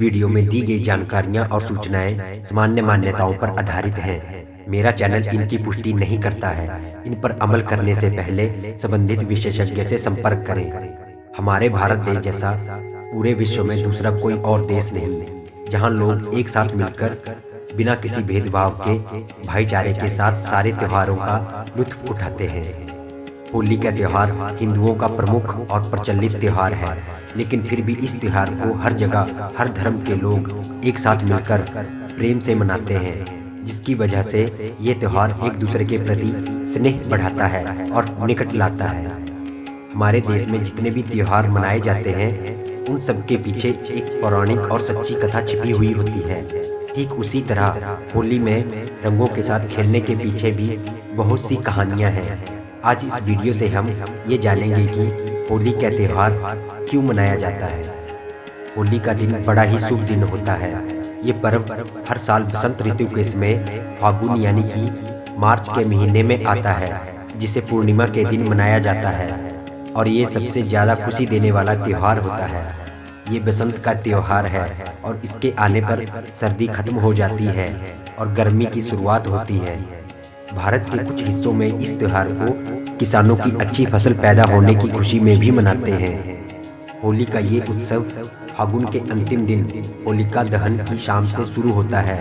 Video में दी गई जानकारियां और सूचनाएं सामान्य मान्यताओं पर आधारित हैं। मेरा चैनल इनकी पुष्टि नहीं करता है। इन पर अमल करने से पहले संबंधित विशेषज्ञ से संपर्क करें। हमारे भारत देश जैसा पूरे विश्व में दूसरा कोई और देश नहीं, जहां लोग एक साथ मिलकर बिना किसी भेदभाव के भाईचारे के साथ सारे त्योहारों का लुत्फ उठाते हैं। होली का त्योहार हिंदुओं का प्रमुख और प्रचलित त्योहार है, लेकिन फिर भी इस त्योहार को हर जगह हर धर्म के लोग एक साथ मिलकर प्रेम से मनाते हैं, जिसकी वजह से ये त्योहार एक दूसरे के प्रति स्नेह बढ़ाता है और निकट लाता है। हमारे देश में जितने भी त्योहार मनाए जाते हैं, उन सब के पीछे एक पौराणिक और सच्ची कथा छिपी हुई होती है। ठीक उसी तरह होली में रंगों के साथ खेलने के पीछे भी बहुत सी कहानियाँ हैं। आज इस वीडियो से हम ये जानेंगे कि होली का त्यौहार क्यों मनाया जाता है। होली का दिन बड़ा ही शुभ दिन होता है। ये पर्व हर साल बसंत ऋतु के समय फागुन यानी कि मार्च के महीने में आता है, जिसे पूर्णिमा के दिन मनाया जाता है और ये सबसे ज़्यादा खुशी देने वाला त्यौहार होता है। ये बसंत का त्यौहार है और इसके आने पर सर्दी खत्म हो जाती है और गर्मी की शुरुआत होती है। भारत के कुछ हिस्सों में इस त्योहार को किसानों की अच्छी फसल पैदा होने की खुशी में भी मनाते हैं। होली का ये उत्सव फागुन के अंतिम दिन होलिका दहन की शाम से शुरू होता है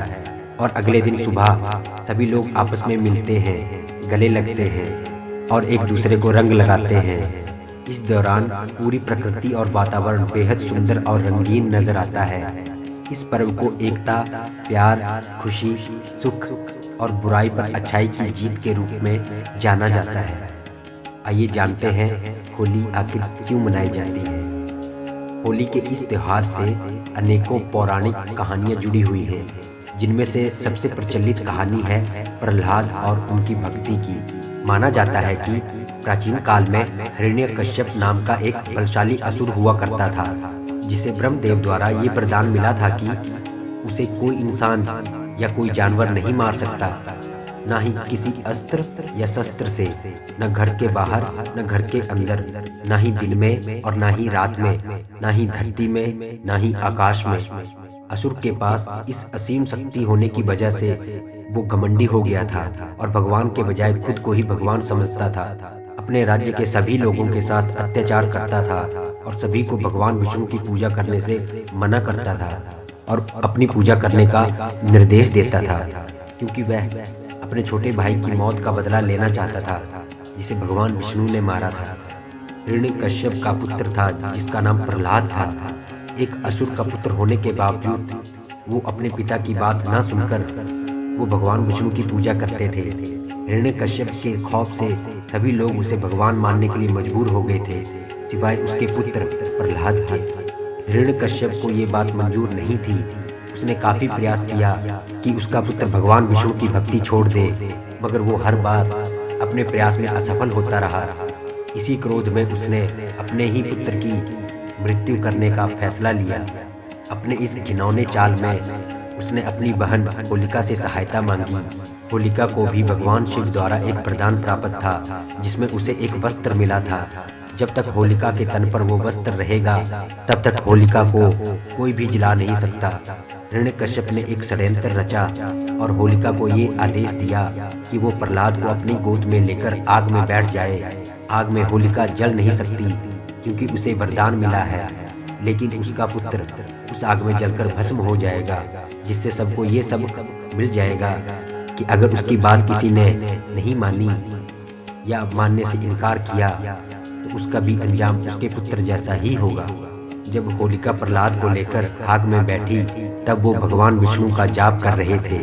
और अगले दिन सुबह सभी लोग आपस में मिलते हैं, गले लगते हैं और एक दूसरे को रंग लगाते हैं। इस दौरान पूरी प्रकृति और वातावरण बेहद सुंदर और रंगीन नजर आता है। इस पर्व को एकता, प्यार, खुशी, सुख और बुराई पर अच्छाई की जीत के रूप में जाना जाता है। आइए जानते हैं होली आखिर क्यों मनाई जाती है। होली के इस त्योहार से अनेकों पौराणिक कहानियां जुड़ी हुई हैं, जिनमें से सबसे प्रचलित कहानी है प्रहलाद और उनकी भक्ति की। माना जाता है कि प्राचीन काल में हिरण्यकश्यप नाम का एक बलशाली असुर हुआ करता था, जिसे ब्रह्मदेव द्वारा ये वरदान मिला था कि उसे कोई इंसान या कोई जानवर नहीं मार सकता, ना ही किसी अस्त्र या शस्त्र से, न घर के बाहर न घर के अंदर, ना ही दिन में और ना ही रात में, ना ही धरती में ना ही आकाश में। असुर के पास इस असीम शक्ति होने की वजह से वो घमंडी हो गया था और भगवान के बजाय खुद को ही भगवान समझता था। अपने राज्य के सभी लोगों के साथ अत्याचार करता था और सभी को भगवान विष्णु की पूजा करने से मना करता था और अपनी पूजा करने का निर्देश देता था, क्योंकि वह अपने छोटे भाई की मौत का बदला लेना चाहता था, जिसे भगवान विष्णु ने मारा था। हिरण्यकश्यप का पुत्र था जिसका नाम प्रहलाद था। एक असुर का पुत्र होने के बावजूद वो अपने पिता की बात ना सुनकर वो भगवान विष्णु की पूजा करते थे। हिरण्यकश्यप के खौफ से सभी लोग उसे भगवान मानने के लिए मजबूर हो गए थे, सिवाय उसके पुत्र प्रहलाद के। हिरण्यकश्यप को ये बात मंजूर नहीं थी। उसने काफी प्रयास किया कि उसका पुत्र भगवान विष्णु की भक्ति छोड़ दे, मगर वो हर बार अपने प्रयास में असफल होता रहा। इसी क्रोध में उसने अपने ही पुत्र की मृत्यु करने का फैसला लिया। अपने इस घिनौने चाल में उसने अपनी बहन होलिका से सहायता मांगी। होलिका को भी भगवान शिव द्वारा एक वरदान प्राप्त था, जिसमें उसे एक वस्त्र मिला था। जब तक होलिका के तन पर वो वस्त्र रहेगा, तब तक होलिका को कोई भी जला नहीं सकता। हिरण्यकश्यप ने एक षड्यंत्र रचा और होलिका को ये आदेश दिया कि वो प्रहलाद को अपनी गोद में लेकर आग में बैठ जाए। आग में होलिका जल नहीं सकती, क्योंकि उसे वरदान मिला है, लेकिन उसका पुत्र उस आग में जलकर भस्म हो जाएगा, जिससे सबको ये सब मिल जाएगा कि अगर उसकी बात किसी ने नहीं मानी या मानने से इनकार किया, तो उसका भी अंजाम उसके पुत्र जैसा ही होगा। जब होलिका प्रहलाद को लेकर आग में बैठी, तब वो भगवान विष्णु का जाप कर रहे थे।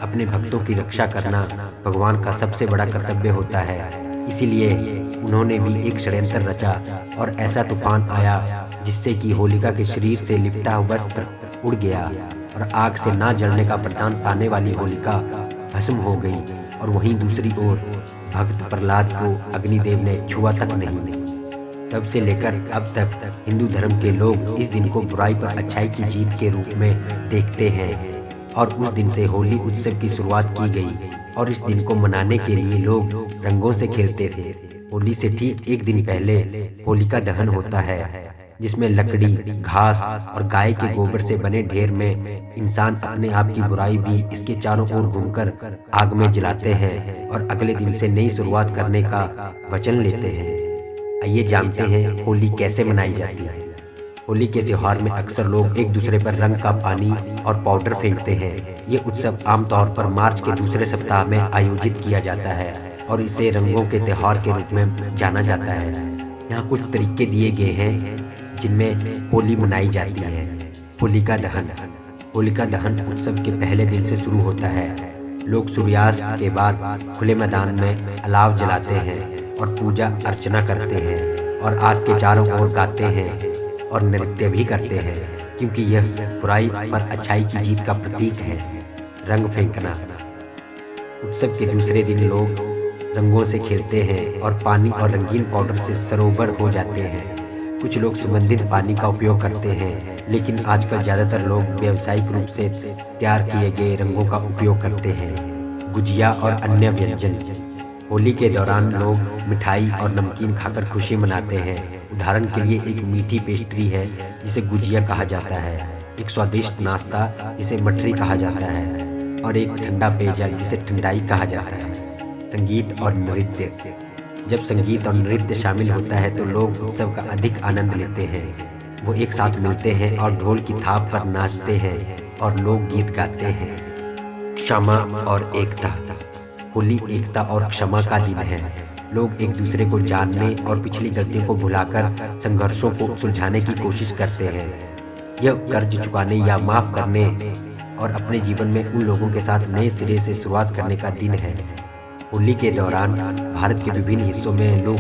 अपने भक्तों की रक्षा करना भगवान का सबसे बड़ा कर्तव्य होता है, इसीलिए उन्होंने भी एक षड्यंत्र रचा और ऐसा तूफान आया जिससे कि होलिका के शरीर से लिपटा वस्त्र उड़ गया और आग से ना जलने का वरदान पाने वाली होलिका भस्म हो गई। और वहीं दूसरी ओर भक्त प्रहलाद को अग्निदेव ने छुआ तक नहीं। तब से लेकर अब तक हिंदू धर्म के लोग इस दिन को बुराई पर अच्छाई की जीत के रूप में देखते हैं और उस दिन से होली उत्सव की शुरुआत की गई और इस दिन को मनाने के लिए लोग रंगों से खेलते थे। होली से ठीक एक दिन पहले होलिका दहन होता है, जिसमें लकड़ी, घास और गाय के गोबर से बने ढेर में इंसान अपने आप की बुराई भी इसके चारों ओर घूमकर आग में जलाते हैं और अगले दिन से नई शुरुआत करने का वचन लेते हैं। आइए जानते हैं होली कैसे मनाई जाती है। होली के त्योहार में अक्सर लोग एक दूसरे पर रंग का पानी और पाउडर फेंकते हैं। ये उत्सव आमतौर पर मार्च के दूसरे सप्ताह में आयोजित किया जाता है और इसे रंगों के त्योहार के रूप में जाना जाता है। यहाँ कुछ तरीके दिए गए हैं जिनमें होली मनाई जाती है। होलिका दहन। होलिका दहन उत्सव के पहले दिन से शुरू होता है। लोग सूर्यास्त के बाद खुले मैदान में अलाव जलाते हैं और पूजा अर्चना करते हैं और आग के चारों ओर गाते हैं और नृत्य भी करते हैं, क्योंकि यह बुराई पर अच्छाई की जीत का प्रतीक है। रंग फेंकना। उत्सव के दूसरे दिन लोग रंगों से खेलते हैं और पानी और रंगीन पाउडर से सरोवर हो जाते हैं। कुछ लोग सुगंधित पानी का उपयोग करते हैं, लेकिन आजकल ज़्यादातर लोग व्यावसायिक रूप से तैयार किए गए रंगों का उपयोग करते हैं। गुजिया और अन्य व्यंजन। होली के दौरान लोग मिठाई और नमकीन खाकर खुशी मनाते हैं। उदाहरण के लिए एक मीठी पेस्ट्री है जिसे गुजिया कहा जाता है, एक स्वादिष्ट नाश्ता जिसे मठरी कहा जाता है और एक ठंडा पेयजल जिसे ठंडाई कहा जाता है। संगीत और नृत्य। जब संगीत और नृत्य शामिल होता है तो लोग उत्सव का अधिक आनंद लेते हैं। वो एक साथ मिलते हैं और ढोल की थाप पर नाचते हैं और लोग गीत गाते हैं। क्षमा और एकता। होली एकता और क्षमा का दिन है। लोग एक दूसरे को जानने और पिछली गलतियों को भुलाकर संघर्षों को सुलझाने की कोशिश करते हैं। यह कर्ज चुकाने या माफ करने और अपने जीवन में उन लोगों के साथ नए सिरे से शुरुआत करने का दिन है। होली के दौरान भारत के विभिन्न हिस्सों में लोग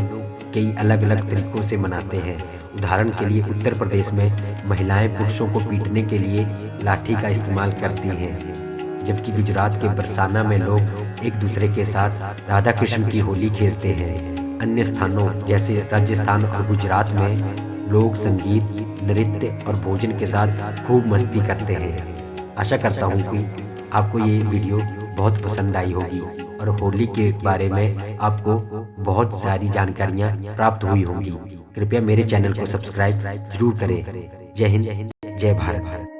कई अलग अलग तरीकों से मनाते हैं। उदाहरण के लिए उत्तर प्रदेश में महिलाएं पुरुषों को पीटने के लिए लाठी का इस्तेमाल करती हैं, जबकि गुजरात के बरसाना में लोग एक दूसरे के साथ राधा कृष्ण की होली खेलते हैं। अन्य स्थानों जैसे राजस्थान और गुजरात में लोग संगीत, नृत्य और भोजन के साथ खूब मस्ती करते हैं। आशा करता हूँ कि आपको ये वीडियो बहुत पसंद आई होगी और होली के बारे में आपको बहुत सारी जानकारियाँ प्राप्त हुई होंगी। कृपया मेरे चैनल को सब्सक्राइब जरूर करें। जय हिंद, जय भारत।